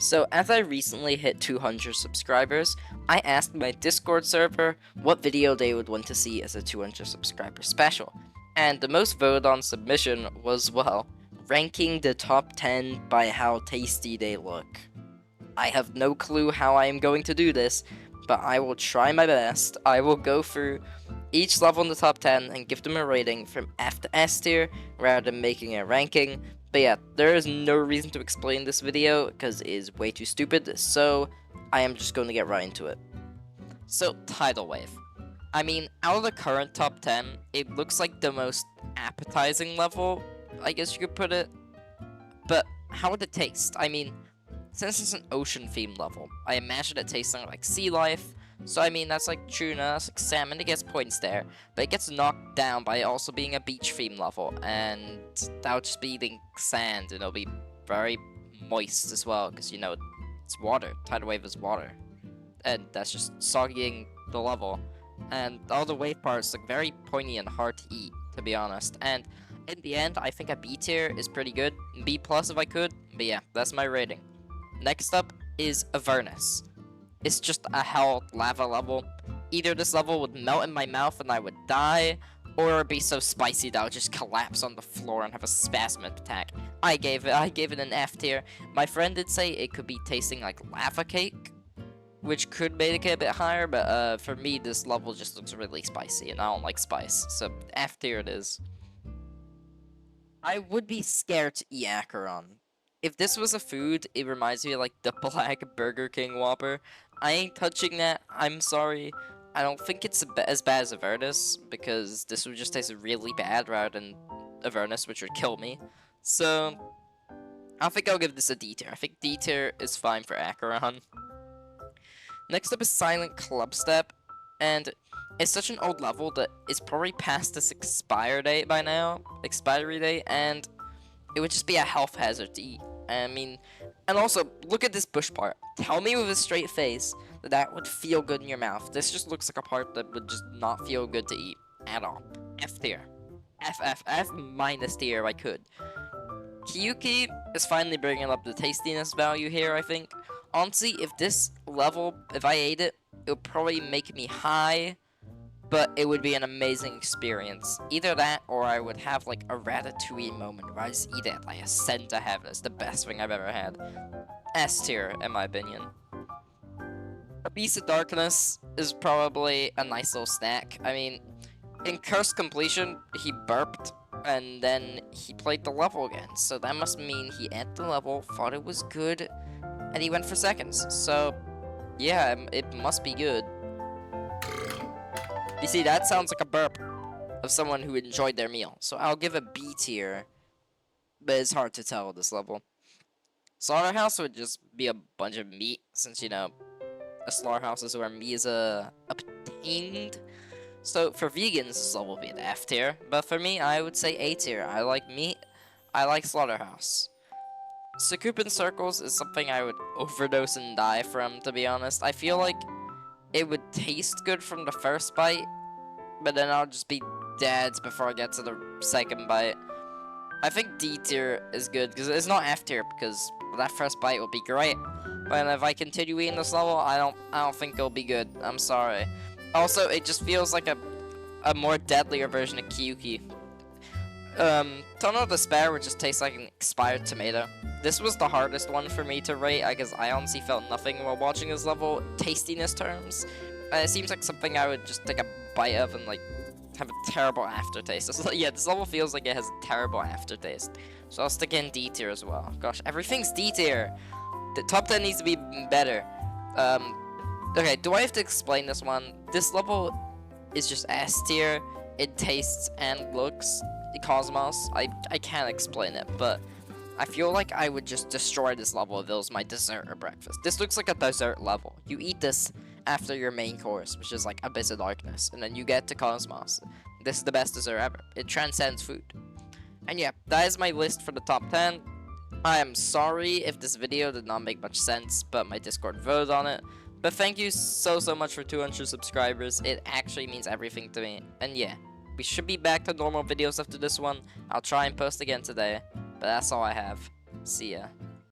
So, as I recently hit 200 subscribers, I asked my Discord server what video they would want to see as a 200 subscriber special. And the most voted on submission was, well, ranking the top 10 by how tasty they look. I have no clue how I am going to do this, but I will try my best. I will go through each level in the top 10 and give them a rating from F to S tier rather than making a ranking. But yeah, there is no reason to explain this video because it is way too stupid, so I am just going to get right into it. So, Tidal Wave. I mean, out of the current top 10, it looks like the most appetizing level, I guess you could put it. But how would it taste? I mean, since it's an ocean themed level, I imagine it tasting like sea life. So I mean, that's like tuna, that's like salmon, it gets points there. But it gets knocked down by also being a beach themed level. And that'll just be eating sand, and it'll be very moist as well, because you know, it's water. Tidal wave is water. And that's just soggying the level. And all the wave parts look very pointy and hard to eat, to be honest. And in the end, I think a B tier is pretty good. B plus if I could. But yeah, that's my rating. Next up is Avernus. It's just a hell lava level. Either this level would melt in my mouth and I would die, or it would be so spicy that I would just collapse on the floor and have a spasmic attack. I gave it an F tier. My friend did say it could be tasting like lava cake, which could make it a bit higher, but for me this level just looks really spicy and I don't like spice, so F tier it is. I would be scared to eat Acheron. If this was a food, it reminds me of like the Black Burger King Whopper. I ain't touching that, I'm sorry. I don't think it's as bad as Avernus, because this would just taste really bad rather than Avernus, which would kill me. So, I think I'll give this a D tier. I think D tier is fine for Acheron. Next up is Silent Clubstep, and it's such an old level that it's probably past its expiry date by now, and it would just be a health hazard to eat. I mean, and also, look at this bush part. Tell me with a straight face that that would feel good in your mouth. This just looks like a part that would just not feel good to eat at all. F tier. F minus tier if I could. Kyuki is finally bringing up the tastiness value here, I think. Honestly, if this level, if I ate it, it would probably make me high, but it would be an amazing experience. Either that, or I would have like a ratatouille moment where I just eat it like a cent to heaven. It's the best thing I've ever had. S tier, in my opinion. A Piece of Darkness is probably a nice little snack. I mean, in Cursed Completion, he burped, and then he played the level again. So that must mean he ate the level, thought it was good, and he went for seconds. So, yeah, it must be good. You see, that sounds like a burp of someone who enjoyed their meal. So I'll give a B tier, but it's hard to tell at this level. Slaughterhouse would just be a bunch of meat, since, you know, a slaughterhouse is where meat is obtained. So for vegans, this level would be an F tier, but for me, I would say A tier. I like meat, I like slaughterhouse. Sakupin Circles is something I would overdose and die from, to be honest. I feel like it would taste good from the first bite, but then I'll just be dead before I get to the second bite. I think D tier is good, because it's not F tier, because that first bite will be great. But if I continue eating this level, I don't think it'll be good. I'm sorry. Also, it just feels like a more deadlier version of Kyuki. Tunnel of Despair would just taste like an expired tomato. This was the hardest one for me to rate, because I honestly felt nothing while watching this level, tastiness terms. It seems like something I would just take a bite of and, like, have a terrible aftertaste. Yeah, this level feels like it has a terrible aftertaste. So I'll stick in D tier as well. Gosh, everything's D tier. The top 10 needs to be better. Okay, do I have to explain this one? This level is just S tier. It tastes and looks Cosmos. I can't explain it, but I feel like I would just destroy this level if it was my dessert or breakfast. This looks like a dessert level. You eat this after your main course, which is like Abyss of Darkness, and then you get to Cosmos. This is the best dessert ever. It transcends food. And yeah, that is my list for the top 10. I am sorry if this video did not make much sense, but my Discord voted on it. But thank you so much for 200 subscribers. It actually means everything to me. And yeah, we should be back to normal videos after this one. I'll try and post again today. But that's all I have. See ya.